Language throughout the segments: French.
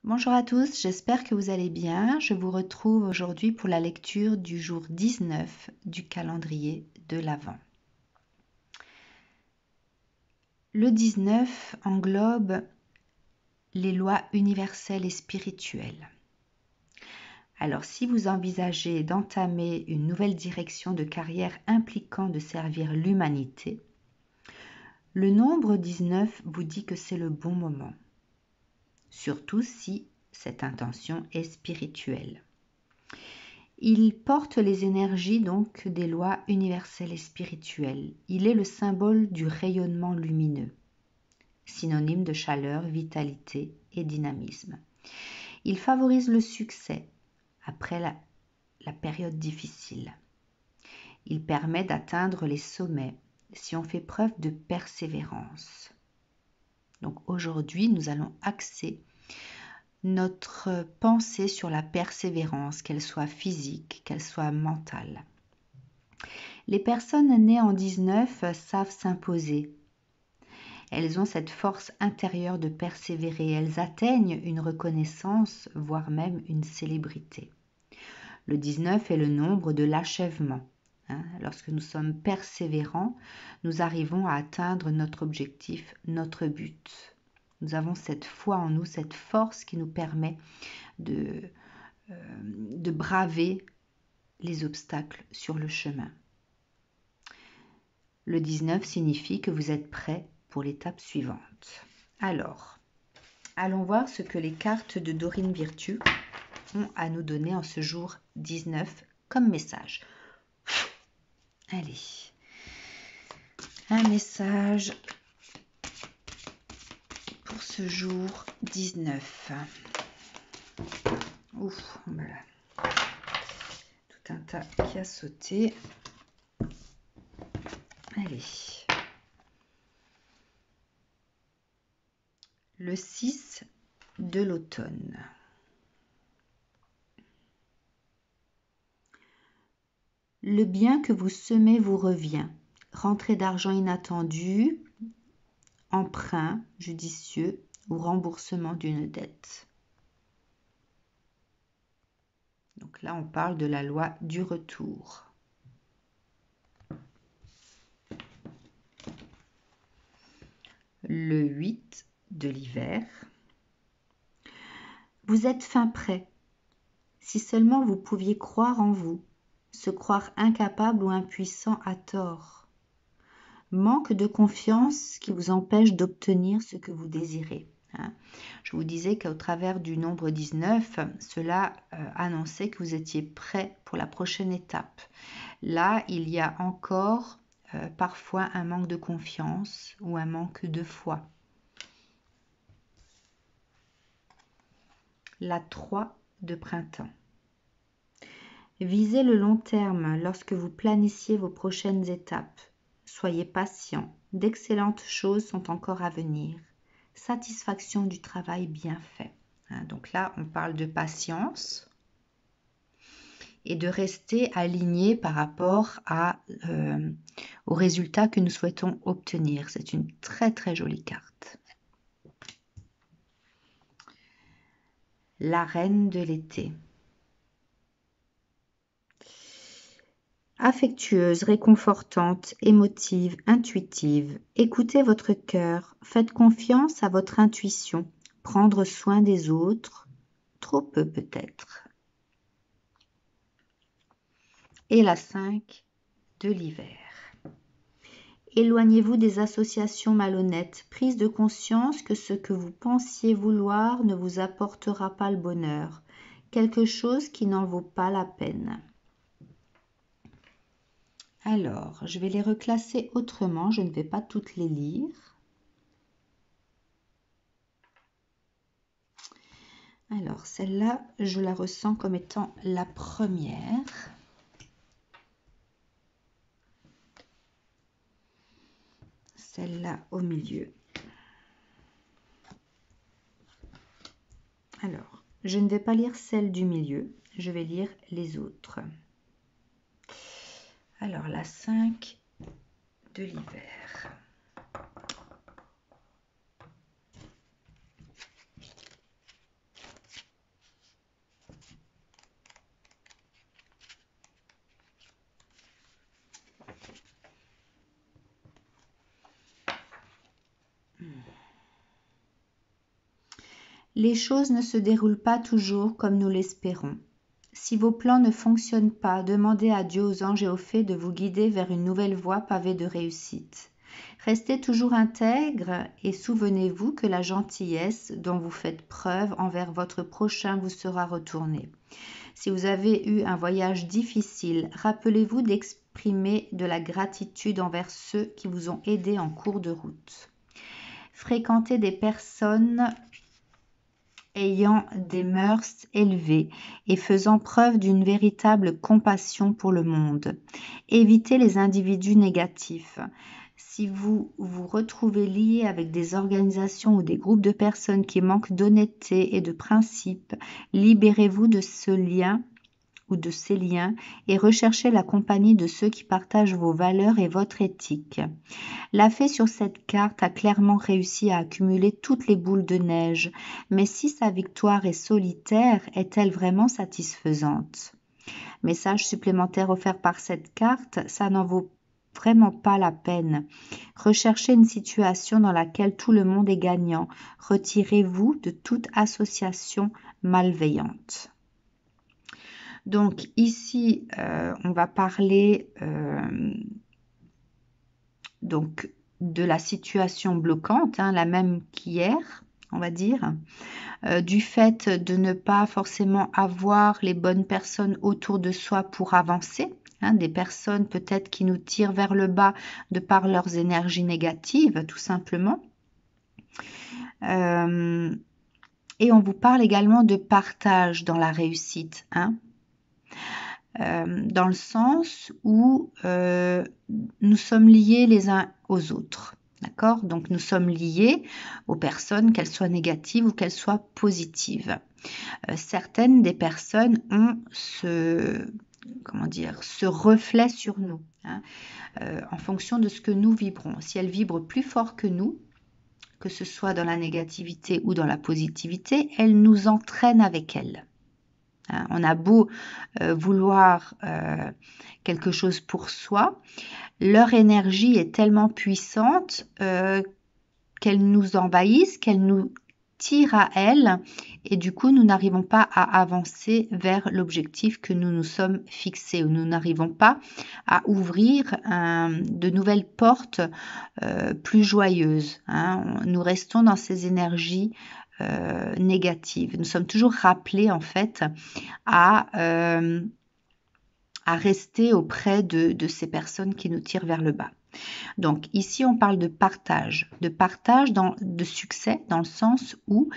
Bonjour à tous, j'espère que vous allez bien. Je vous retrouve aujourd'hui pour la lecture du jour 19 du calendrier de l'Avent. Le 19 englobe les lois universelles et spirituelles. Alors si vous envisagez d'entamer une nouvelle direction de carrière impliquant de servir l'humanité, le nombre 19 vous dit que c'est le bon moment, surtout si cette intention est spirituelle. Il porte les énergies donc des lois universelles et spirituelles. Il est le symbole du rayonnement lumineux, synonyme de chaleur, vitalité et dynamisme. Il favorise le succès après la période difficile. Il permet d'atteindre les sommets si on fait preuve de persévérance. Donc aujourd'hui, nous allons axer notre pensée sur la persévérance, qu'elle soit physique, qu'elle soit mentale. Les personnes nées en 19 savent s'imposer. Elles ont cette force intérieure de persévérer. Elles atteignent une reconnaissance, voire même une célébrité. Le 19 est le nombre de l'achèvement. Lorsque nous sommes persévérants, nous arrivons à atteindre notre objectif, notre but. Nous avons cette foi en nous, cette force qui nous permet de braver les obstacles sur le chemin. Le 19 signifie que vous êtes prêt pour l'étape suivante. Alors, allons voir ce que les cartes de Dorine Virtue ont à nous donner en ce jour 19 comme message. Allez, un message pour ce jour 19. Ouf, voilà. Tout un tas qui a sauté. Allez. Le 6 de l'automne. Le bien que vous semez vous revient. Rentrée d'argent inattendue, emprunt judicieux ou remboursement d'une dette. Donc là, on parle de la loi du retour. Le 8 de l'hiver. Vous êtes fin prêt. Si seulement vous pouviez croire en vous, se croire incapable ou impuissant à tort. Manque de confiance qui vous empêche d'obtenir ce que vous désirez. Je vous disais qu'au travers du nombre 19, cela annonçait que vous étiez prêt pour la prochaine étape. Là, il y a encore parfois un manque de confiance ou un manque de foi. La 3 de printemps. Visez le long terme lorsque vous planifiez vos prochaines étapes. Soyez patient, d'excellentes choses sont encore à venir. Satisfaction du travail bien fait. Donc là, on parle de patience et de rester aligné par rapport aux résultats que nous souhaitons obtenir. C'est une très très jolie carte. La reine de l'été. Affectueuse, réconfortante, émotive, intuitive, écoutez votre cœur, faites confiance à votre intuition, prendre soin des autres, trop peu peut-être. Et la 5 de l'hiver. Éloignez-vous des associations malhonnêtes, prise de conscience que ce que vous pensiez vouloir ne vous apportera pas le bonheur, quelque chose qui n'en vaut pas la peine. Alors, je vais les reclasser autrement, je ne vais pas toutes les lire. Alors, celle-là, je la ressens comme étant la première. Celle-là au milieu. Alors, je ne vais pas lire celle du milieu, je vais lire les autres. Alors, la 5 de l'hiver. Les choses ne se déroulent pas toujours comme nous l'espérons. Si vos plans ne fonctionnent pas, demandez à Dieu, aux anges et aux fées de vous guider vers une nouvelle voie pavée de réussite. Restez toujours intègre et souvenez-vous que la gentillesse dont vous faites preuve envers votre prochain vous sera retournée. Si vous avez eu un voyage difficile, rappelez-vous d'exprimer de la gratitude envers ceux qui vous ont aidé en cours de route. Fréquentez des personnes ayant des mœurs élevées et faisant preuve d'une véritable compassion pour le monde. Évitez les individus négatifs. Si vous vous retrouvez lié avec des organisations ou des groupes de personnes qui manquent d'honnêteté et de principes, libérez-vous de ce lien ou de ces liens et recherchez la compagnie de ceux qui partagent vos valeurs et votre éthique. La fée sur cette carte a clairement réussi à accumuler toutes les boules de neige, mais si sa victoire est solitaire, est-elle vraiment satisfaisante? Message supplémentaire offert par cette carte, ça n'en vaut vraiment pas la peine. Recherchez une situation dans laquelle tout le monde est gagnant. Retirez-vous de toute association malveillante. Donc ici, on va parler donc de la situation bloquante, la même qu'hier, on va dire, du fait de ne pas forcément avoir les bonnes personnes autour de soi pour avancer, des personnes peut-être qui nous tirent vers le bas de par leurs énergies négatives, tout simplement. Et on vous parle également de partage dans la réussite, dans le sens où nous sommes liés les uns aux autres. D'accord? Donc nous sommes liés aux personnes, qu'elles soient négatives ou qu'elles soient positives. Certaines des personnes ont ce reflet sur nous, en fonction de ce que nous vibrons. Si elles vibrent plus fort que nous, que ce soit dans la négativité ou dans la positivité, elles nous entraînent avec elles. On a beau vouloir quelque chose pour soi, leur énergie est tellement puissante qu'elles nous envahissent, qu'elles nous tirent à elles et du coup nous n'arrivons pas à avancer vers l'objectif que nous nous sommes fixés, ou nous n'arrivons pas à ouvrir de nouvelles portes plus joyeuses. Nous restons dans ces énergies négatives. Nous sommes toujours rappelés en fait à rester auprès de ces personnes qui nous tirent vers le bas. Donc ici on parle de partage de succès, dans le sens où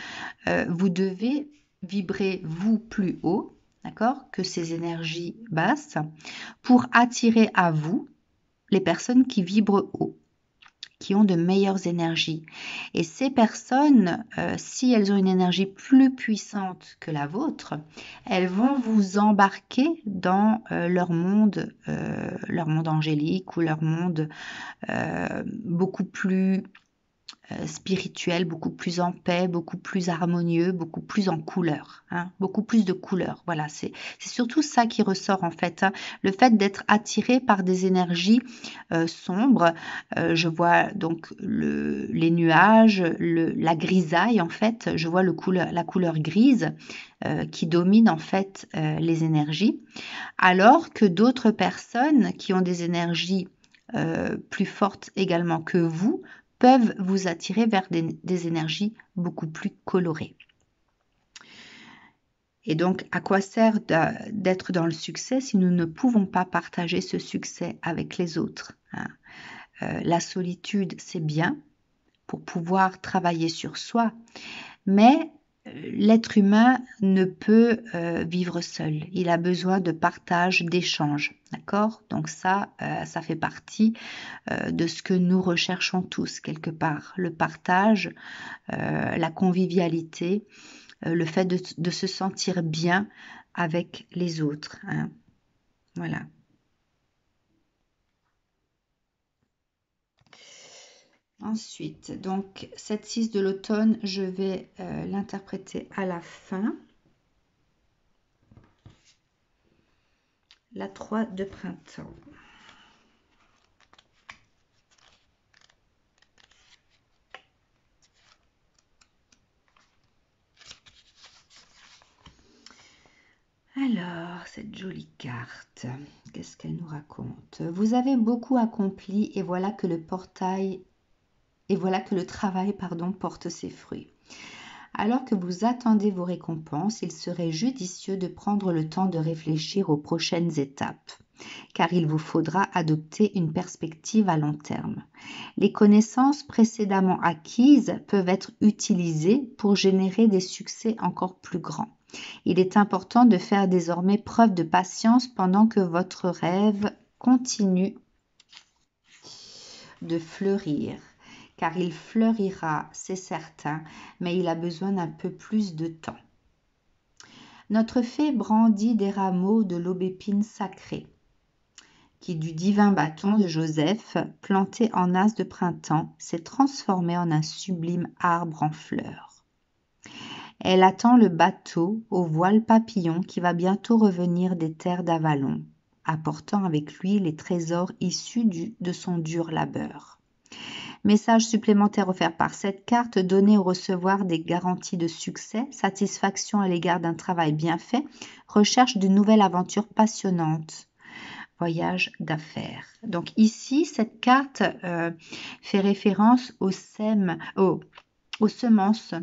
vous devez vibrer vous plus haut, d'accord, que ces énergies basses, pour attirer à vous les personnes qui vibrent haut, qui ont de meilleures énergies. Et ces personnes, si elles ont une énergie plus puissante que la vôtre, elles vont vous embarquer dans leur monde angélique, ou leur monde beaucoup plus spirituel, beaucoup plus en paix, beaucoup plus harmonieux, beaucoup plus en couleur, beaucoup plus de couleurs. Voilà, c'est surtout ça qui ressort en fait, le fait d'être attiré par des énergies sombres. Je vois donc les nuages, la grisaille en fait, je vois la couleur grise qui domine en fait les énergies, alors que d'autres personnes qui ont des énergies plus fortes également que vous peuvent vous attirer vers des énergies beaucoup plus colorées. Et donc, à quoi sert d'être dans le succès si nous ne pouvons pas partager ce succès avec les autres, La solitude, c'est bien pour pouvoir travailler sur soi, mais l'être humain ne peut vivre seul. Il a besoin de partage, d'échange. D'accord? Donc ça fait partie de ce que nous recherchons tous quelque part. Le partage, la convivialité, le fait de se sentir bien avec les autres. Voilà. Ensuite, donc cette 6 de l'automne, je vais l'interpréter à la fin. La 3 de printemps. Alors, cette jolie carte, qu'est-ce qu'elle nous raconte? Vous avez beaucoup accompli et voilà que le travail, pardon, porte ses fruits. Alors que vous attendez vos récompenses, il serait judicieux de prendre le temps de réfléchir aux prochaines étapes, car il vous faudra adopter une perspective à long terme. Les connaissances précédemment acquises peuvent être utilisées pour générer des succès encore plus grands. Il est important de faire désormais preuve de patience pendant que votre rêve continue de fleurir, car il fleurira, c'est certain, mais il a besoin d'un peu plus de temps. Notre fée brandit des rameaux de l'aubépine sacrée, qui du divin bâton de Joseph, planté en as de printemps, s'est transformé en un sublime arbre en fleurs. Elle attend le bateau au voile papillon qui va bientôt revenir des terres d'Avalon, apportant avec lui les trésors issus de son dur labeur. Message supplémentaire offert par cette carte, donner ou recevoir des garanties de succès, satisfaction à l'égard d'un travail bien fait, recherche de nouvelles aventures passionnantes, voyage d'affaires. Donc ici, cette carte fait référence aux semences,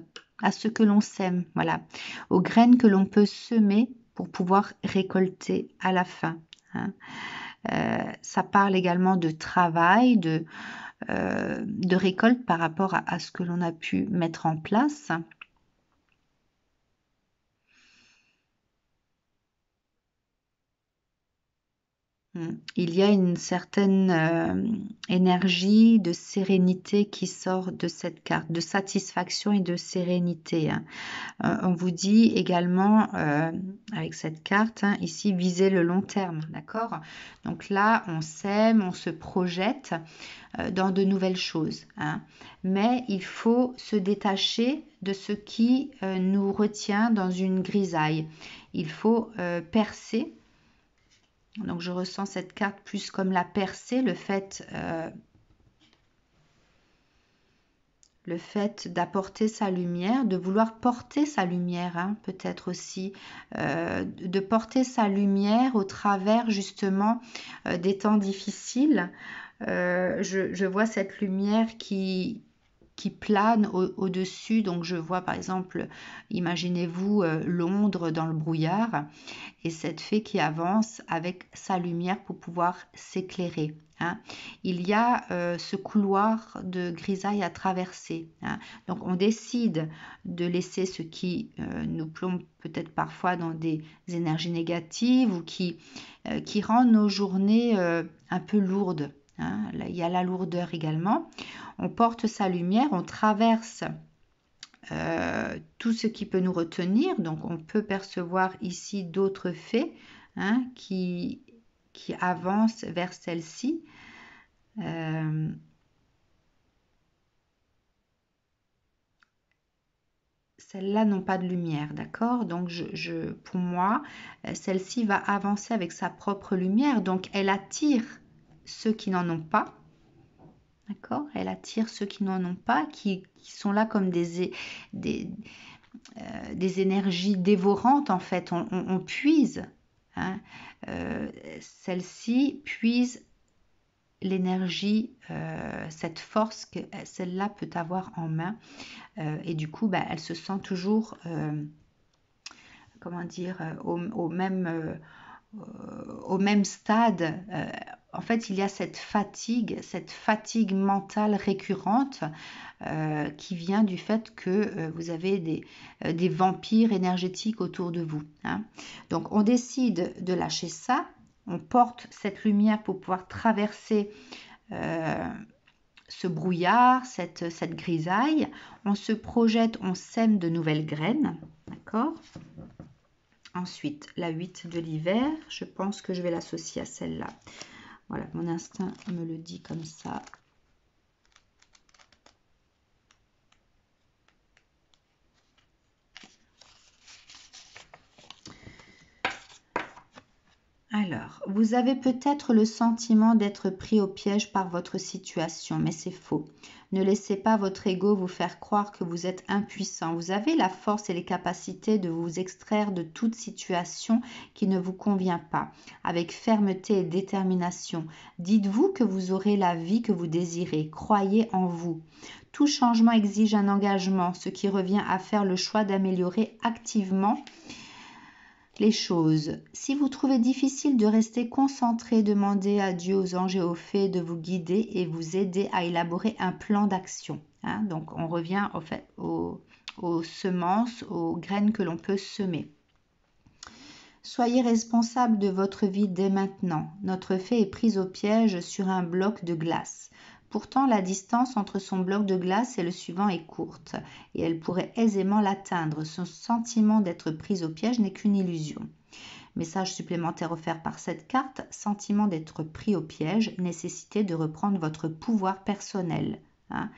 à ce que l'on sème, voilà, aux graines que l'on peut semer pour pouvoir récolter à la fin. Hein. Ça parle également de travail, de récolte par rapport à ce que l'on a pu mettre en place. Il y a une certaine énergie de sérénité qui sort de cette carte, de satisfaction et de sérénité. Hein. On vous dit également, avec cette carte, hein, ici, viser le long terme, d'accord? Donc là, on sème, on se projette dans de nouvelles choses. Hein. Mais il faut se détacher de ce qui nous retient dans une grisaille. Il faut percer. Donc je ressens cette carte plus comme la percée, le fait d'apporter sa lumière, de vouloir porter sa lumière, hein, peut-être aussi, de porter sa lumière au travers justement des temps difficiles. Je vois cette lumière qui plane au-dessus. Donc je vois par exemple, imaginez-vous Londres dans le brouillard et cette fée qui avance avec sa lumière pour pouvoir s'éclairer. Hein. Il y a ce couloir de grisaille à traverser. Hein. Donc on décide de laisser ce qui nous plombe peut-être parfois dans des énergies négatives ou qui rend nos journées un peu lourdes. Hein. Là, il y a la lourdeur également. On porte sa lumière, on traverse tout ce qui peut nous retenir. Donc on peut percevoir ici d'autres faits, hein, qui avancent vers celle-ci. Celles-là n'ont pas de lumière, d'accord? Donc pour moi, celle-ci va avancer avec sa propre lumière. Donc elle attire ceux qui n'en ont pas. D'accord? Elle attire ceux qui n'en ont pas, qui sont là comme des énergies dévorantes en fait. On puise. Hein. Celle-ci puise l'énergie, cette force que celle-là peut avoir en main. Et du coup, elle se sent toujours, comment dire, au même stade. En fait, il y a cette fatigue mentale récurrente qui vient du fait que vous avez des vampires énergétiques autour de vous. Hein. Donc, on décide de lâcher ça. On porte cette lumière pour pouvoir traverser ce brouillard, cette grisaille. On se projette, on sème de nouvelles graines. D'accord ? Ensuite, la 8 de l'hiver, je pense que je vais l'associer à celle-là. Voilà, mon instinct me le dit comme ça. Alors, vous avez peut-être le sentiment d'être pris au piège par votre situation, mais c'est faux. Ne laissez pas votre ego vous faire croire que vous êtes impuissant. Vous avez la force et les capacités de vous extraire de toute situation qui ne vous convient pas, avec fermeté et détermination. Dites-vous que vous aurez la vie que vous désirez. Croyez en vous. Tout changement exige un engagement, ce qui revient à faire le choix d'améliorer activement les choses. Si vous trouvez difficile de rester concentré, demandez à Dieu, aux anges et aux fées de vous guider et vous aider à élaborer un plan d'action. Hein. Donc on revient aux semences, aux graines que l'on peut semer. Soyez responsable de votre vie dès maintenant. Notre fée est prise au piège sur un bloc de glace. Pourtant, la distance entre son bloc de glace et le suivant est courte, et elle pourrait aisément l'atteindre. Son sentiment d'être prise au piège n'est qu'une illusion. Message supplémentaire offert par cette carte, sentiment d'être pris au piège, nécessité de reprendre votre pouvoir personnel. Hein.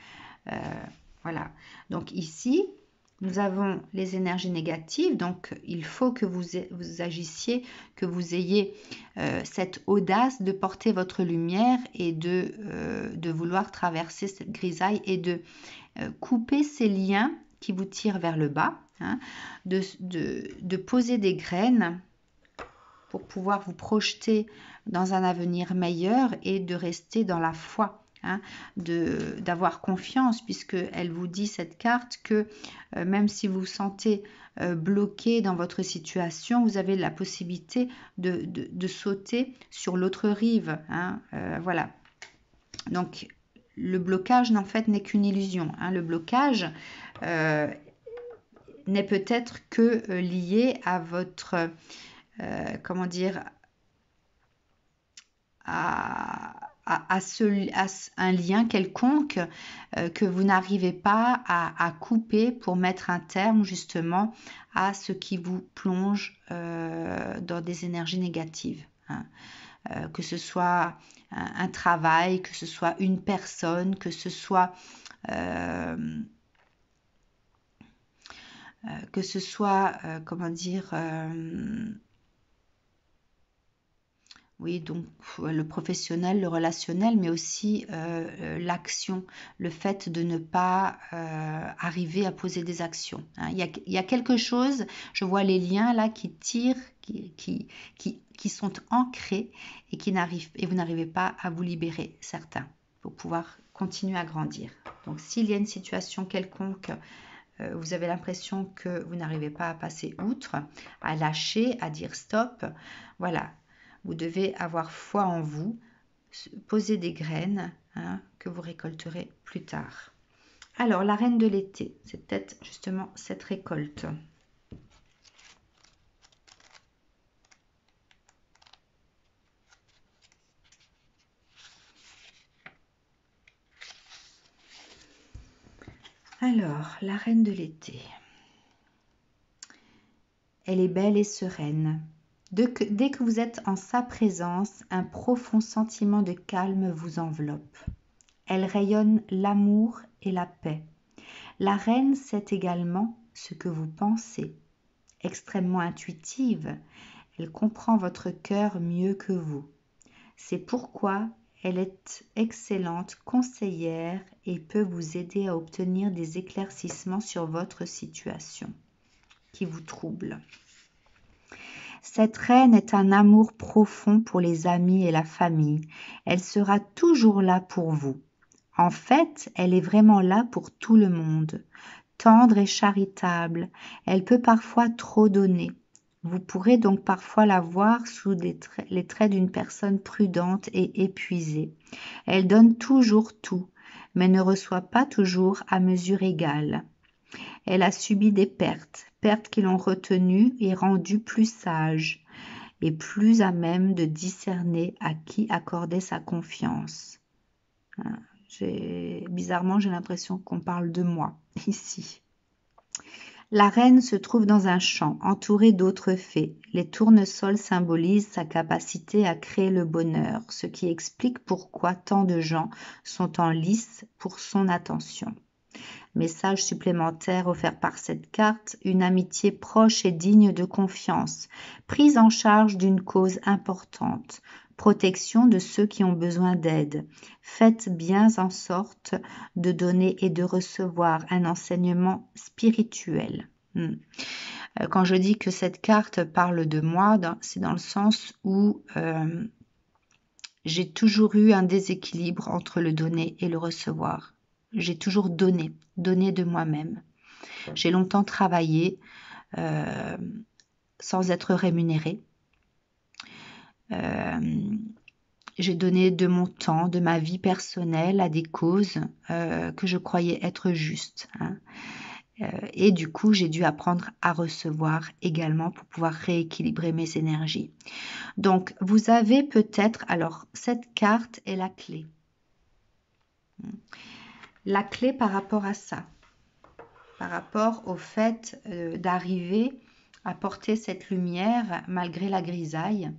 Voilà. Donc ici, nous avons les énergies négatives, donc il faut que vous agissiez, que vous ayez cette audace de porter votre lumière et de vouloir traverser cette grisaille et de couper ces liens qui vous tirent vers le bas, hein, de poser des graines pour pouvoir vous projeter dans un avenir meilleur et de rester dans la foi. Hein, d'avoir confiance, puisqu'elle vous dit, cette carte, que même si vous vous sentez bloqué dans votre situation, vous avez la possibilité de sauter sur l'autre rive. Hein, voilà. Donc, le blocage, en fait, n'est qu'une illusion. Hein. Le blocage n'est peut-être que lié à votre... comment dire, à un lien quelconque que vous n'arrivez pas à couper pour mettre un terme justement à ce qui vous plonge dans des énergies négatives. Hein. Que ce soit un travail, que ce soit une personne, que ce soit... comment dire... oui, donc le professionnel, le relationnel, mais aussi l'action, le fait de ne pas arriver à poser des actions. Hein. Il y a quelque chose, je vois les liens là qui tirent, qui sont ancrés et vous n'arrivez pas à vous libérer, certains, pour pouvoir continuer à grandir. Donc s'il y a une situation quelconque, vous avez l'impression que vous n'arrivez pas à passer outre, à lâcher, à dire stop, voilà. Vous devez avoir foi en vous, poser des graines, hein, que vous récolterez plus tard. Alors, la reine de l'été, c'est peut-être justement cette récolte. Alors, la reine de l'été. Elle est belle et sereine. Dès que vous êtes en sa présence, un profond sentiment de calme vous enveloppe. Elle rayonne l'amour et la paix. La reine sait également ce que vous pensez. Extrêmement intuitive, elle comprend votre cœur mieux que vous. C'est pourquoi elle est excellente conseillère et peut vous aider à obtenir des éclaircissements sur votre situation qui vous trouble. Cette reine est un amour profond pour les amis et la famille. Elle sera toujours là pour vous. En fait, elle est vraiment là pour tout le monde. Tendre et charitable, elle peut parfois trop donner. Vous pourrez donc parfois la voir sous les traits d'une personne prudente et épuisée. Elle donne toujours tout, mais ne reçoit pas toujours à mesure égale. Elle a subi des pertes qui l'ont retenue et rendue plus sage et plus à même de discerner à qui accorder sa confiance. Bizarrement, j'ai l'impression qu'on parle de moi ici. La reine se trouve dans un champ, entourée d'autres fées. Les tournesols symbolisent sa capacité à créer le bonheur, ce qui explique pourquoi tant de gens sont en lice pour son attention. Message supplémentaire offert par cette carte, une amitié proche et digne de confiance, prise en charge d'une cause importante, protection de ceux qui ont besoin d'aide. Faites bien en sorte de donner et de recevoir un enseignement spirituel. Quand je dis que cette carte parle de moi, c'est dans le sens où j'ai toujours eu un déséquilibre entre le donner et le recevoir. J'ai toujours donné de moi-même. J'ai longtemps travaillé sans être rémunérée. J'ai donné de mon temps, de ma vie personnelle à des causes que je croyais être justes. Et du coup, j'ai dû apprendre à recevoir également pour pouvoir rééquilibrer mes énergies. Donc, vous avez peut-être... Alors, cette carte est la clé. La clé par rapport à ça. Par rapport au fait d'arriver à porter cette lumière malgré la grisaille,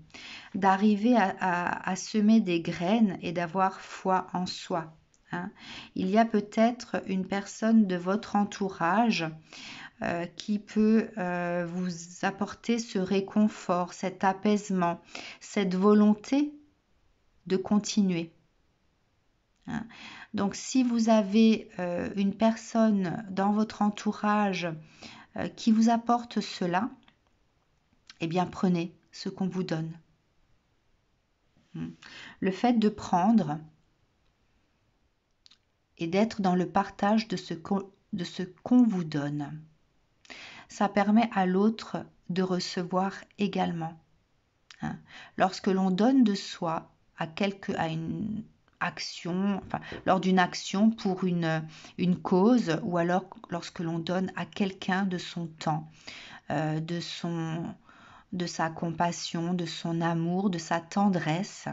d'arriver à semer des graines et d'avoir foi en soi. Il y a peut-être une personne de votre entourage qui peut vous apporter ce réconfort, cet apaisement, cette volonté de continuer. Donc si vous avez une personne dans votre entourage qui vous apporte cela, eh bien prenez ce qu'on vous donne. Le fait de prendre et d'être dans le partage de ce qu'on vous donne, ça permet à l'autre de recevoir également. Lorsque l'on donne de soi à une action, lors d'une action pour une cause, ou alors lorsque l'on donne à quelqu'un de son temps, de sa compassion, de son amour, de sa tendresse,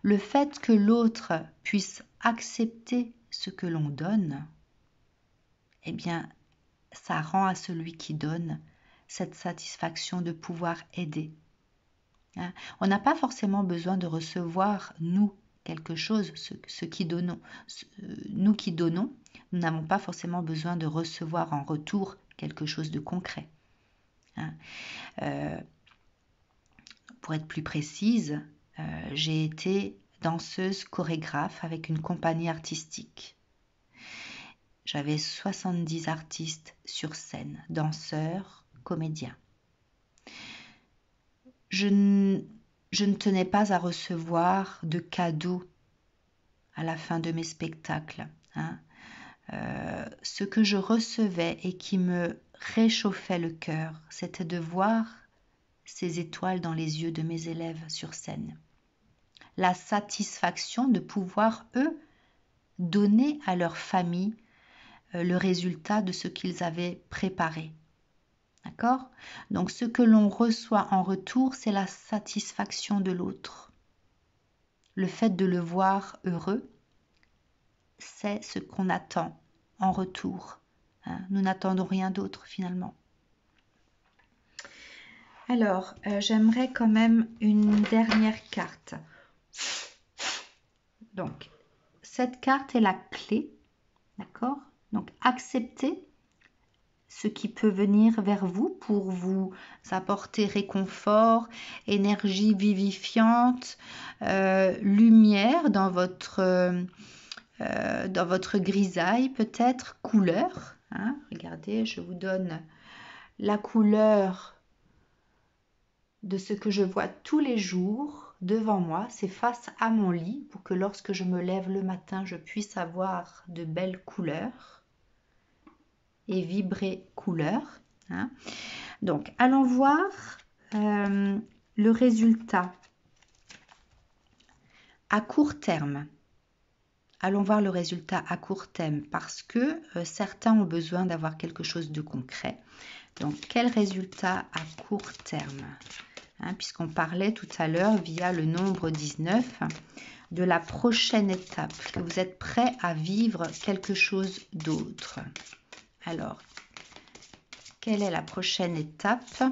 le fait que l'autre puisse accepter ce que l'on donne, eh bien, ça rend à celui qui donne cette satisfaction de pouvoir aider. On n'a pas forcément besoin de recevoir, nous, quelque chose, nous qui donnons, nous n'avons pas forcément besoin de recevoir en retour quelque chose de concret. Pour être plus précise, j'ai été danseuse chorégraphe avec une compagnie artistique. J'avais 70 artistes sur scène, danseurs, comédiens. Je ne tenais pas à recevoir de cadeaux à la fin de mes spectacles. Ce que je recevais et qui me réchauffait le cœur, c'était de voir ces étoiles dans les yeux de mes élèves sur scène. La satisfaction de pouvoir, eux, donner à leur famille le résultat de ce qu'ils avaient préparé. D'accord ? Donc ce que l'on reçoit en retour, c'est la satisfaction de l'autre. Le fait de le voir heureux, c'est ce qu'on attend en retour. Nous n'attendons rien d'autre finalement. Alors, j'aimerais quand même une dernière carte. Donc, cette carte est la clé, d'accord ? Donc, acceptez ce qui peut venir vers vous pour vous apporter réconfort, énergie vivifiante, lumière dans votre grisaille, peut-être couleur. Regardez, je vous donne la couleur de ce que je vois tous les jours devant moi. C'est face à mon lit pour que lorsque je me lève le matin, je puisse avoir de belles couleurs et vibrer couleur. Donc, allons voir le résultat à court terme. Allons voir le résultat à court terme parce que certains ont besoin d'avoir quelque chose de concret. Donc, quel résultat à court terme ? Puisqu'on parlait tout à l'heure via le nombre 19 de la prochaine étape, que vous êtes prêt à vivre quelque chose d'autre. Alors, quelle est la prochaine étape?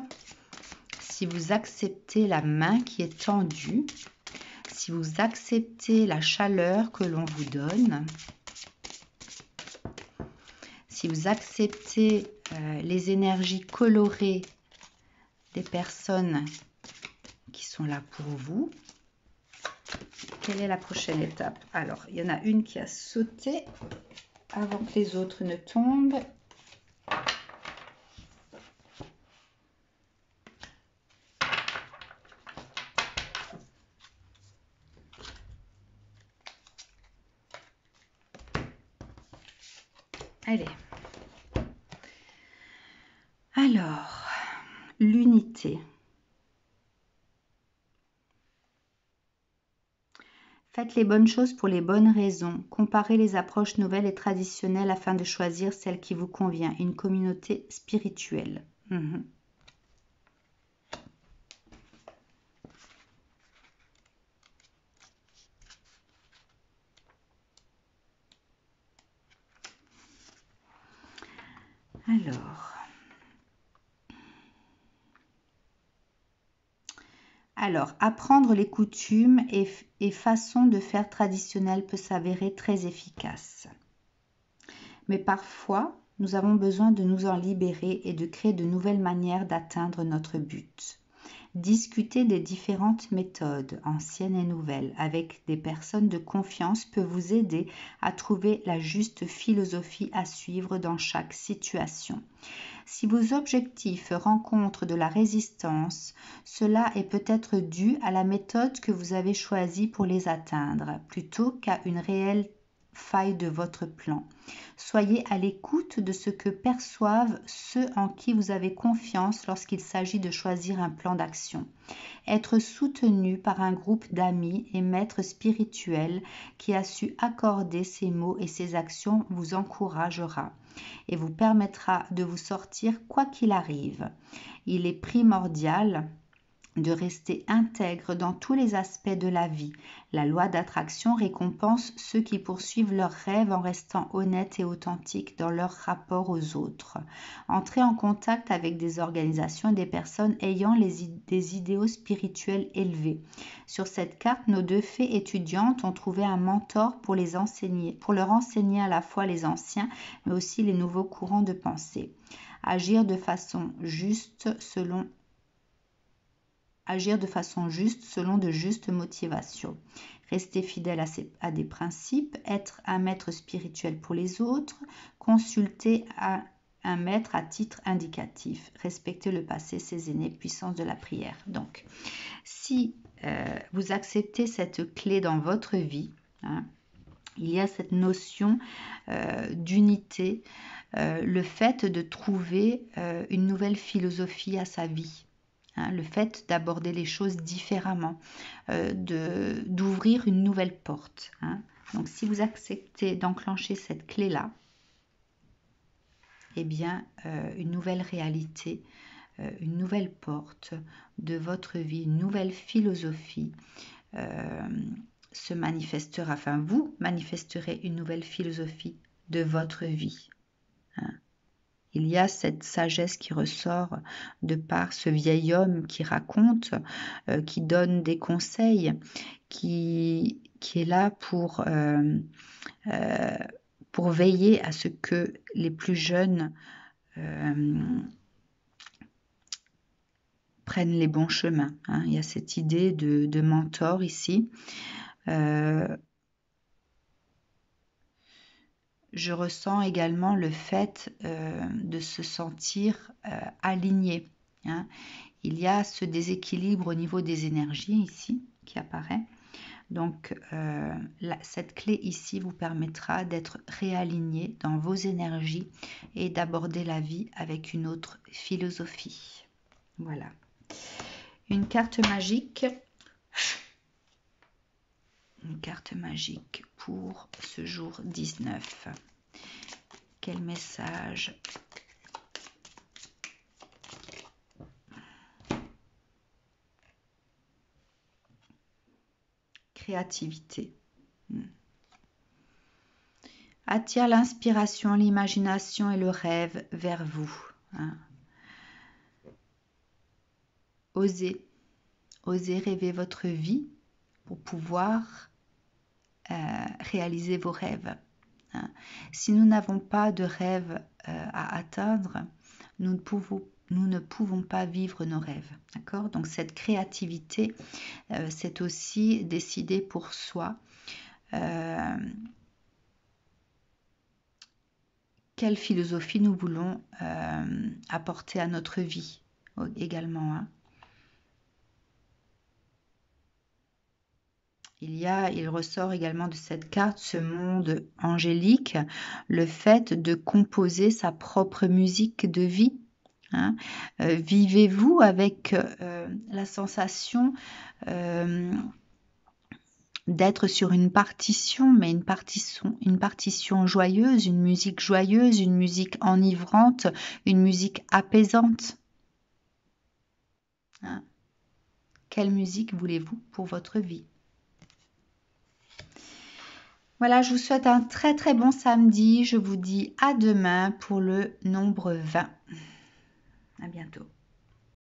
Si vous acceptez la main qui est tendue, si vous acceptez la chaleur que l'on vous donne, si vous acceptez les énergies colorées des personnes qui sont là pour vous, quelle est la prochaine étape? Alors, il y en a une qui a sauté avant que les autres ne tombent. Allez. Alors, l'unité. Faites les bonnes choses pour les bonnes raisons. Comparez les approches nouvelles et traditionnelles afin de choisir celle qui vous convient. Une communauté spirituelle. Alors, apprendre les coutumes et façons de faire traditionnelles peut s'avérer très efficace. Mais parfois, nous avons besoin de nous en libérer et de créer de nouvelles manières d'atteindre notre but. Discuter des différentes méthodes, anciennes et nouvelles, avec des personnes de confiance peut vous aider à trouver la juste philosophie à suivre dans chaque situation. Si vos objectifs rencontrent de la résistance, cela est peut-être dû à la méthode que vous avez choisie pour les atteindre, plutôt qu'à une réelle faille de votre plan. Soyez à l'écoute de ce que perçoivent ceux en qui vous avez confiance lorsqu'il s'agit de choisir un plan d'action. Être soutenu par un groupe d'amis et maîtres spirituels qui a su accorder ses mots et ses actions vous encouragera et vous permettra de vous sortir quoi qu'il arrive. Il est primordial de rester intègre dans tous les aspects de la vie. La loi d'attraction récompense ceux qui poursuivent leurs rêves en restant honnêtes et authentiques dans leur rapport aux autres. Entrez en contact avec des organisations et des personnes ayant des idéaux spirituels élevés. Sur cette carte, nos deux fées étudiantes ont trouvé un mentor pour leur enseigner à la fois les anciens, mais aussi les nouveaux courants de pensée. Agir de façon juste selon de justes motivations. Rester fidèle à des principes, être un maître spirituel pour les autres, consulter un maître à titre indicatif, respecter le passé, ses aînés, puissance de la prière. Donc, si vous acceptez cette clé dans votre vie, il y a cette notion d'unité, le fait de trouver une nouvelle philosophie à sa vie. Le fait d'aborder les choses différemment, d'ouvrir une nouvelle porte. Donc, si vous acceptez d'enclencher cette clé-là, eh bien, une nouvelle réalité, une nouvelle porte de votre vie, une nouvelle philosophie se manifestera. Enfin, vous manifesterez une nouvelle philosophie de votre vie. Il y a cette sagesse qui ressort de par ce vieil homme qui raconte, qui donne des conseils, qui est là pour veiller à ce que les plus jeunes prennent les bons chemins. Il y a cette idée de mentor ici. Je ressens également le fait de se sentir aligné. Il y a ce déséquilibre au niveau des énergies ici qui apparaît. Donc, cette clé ici vous permettra d'être réaligné dans vos énergies et d'aborder la vie avec une autre philosophie. Voilà. Une carte magique. Une carte magique pour ce jour 19. Quel message? Créativité. Attire l'inspiration, l'imagination et le rêve vers vous. Osez rêver votre vie pour pouvoir réaliser vos rêves. hein. Si nous n'avons pas de rêve à atteindre, nous ne pouvons pas vivre nos rêves. D'accord? Donc cette créativité, c'est aussi décider pour soi quelle philosophie nous voulons apporter à notre vie également. Hein. Il ressort également de cette carte, ce monde angélique, le fait de composer sa propre musique de vie. Hein. Vivez-vous avec la sensation d'être sur une partition, mais une partition joyeuse, une musique enivrante, une musique apaisante. Hein. Quelle musique voulez-vous pour votre vie? Voilà, je vous souhaite un très très bon samedi. Je vous dis à demain pour le nombre 20. À bientôt.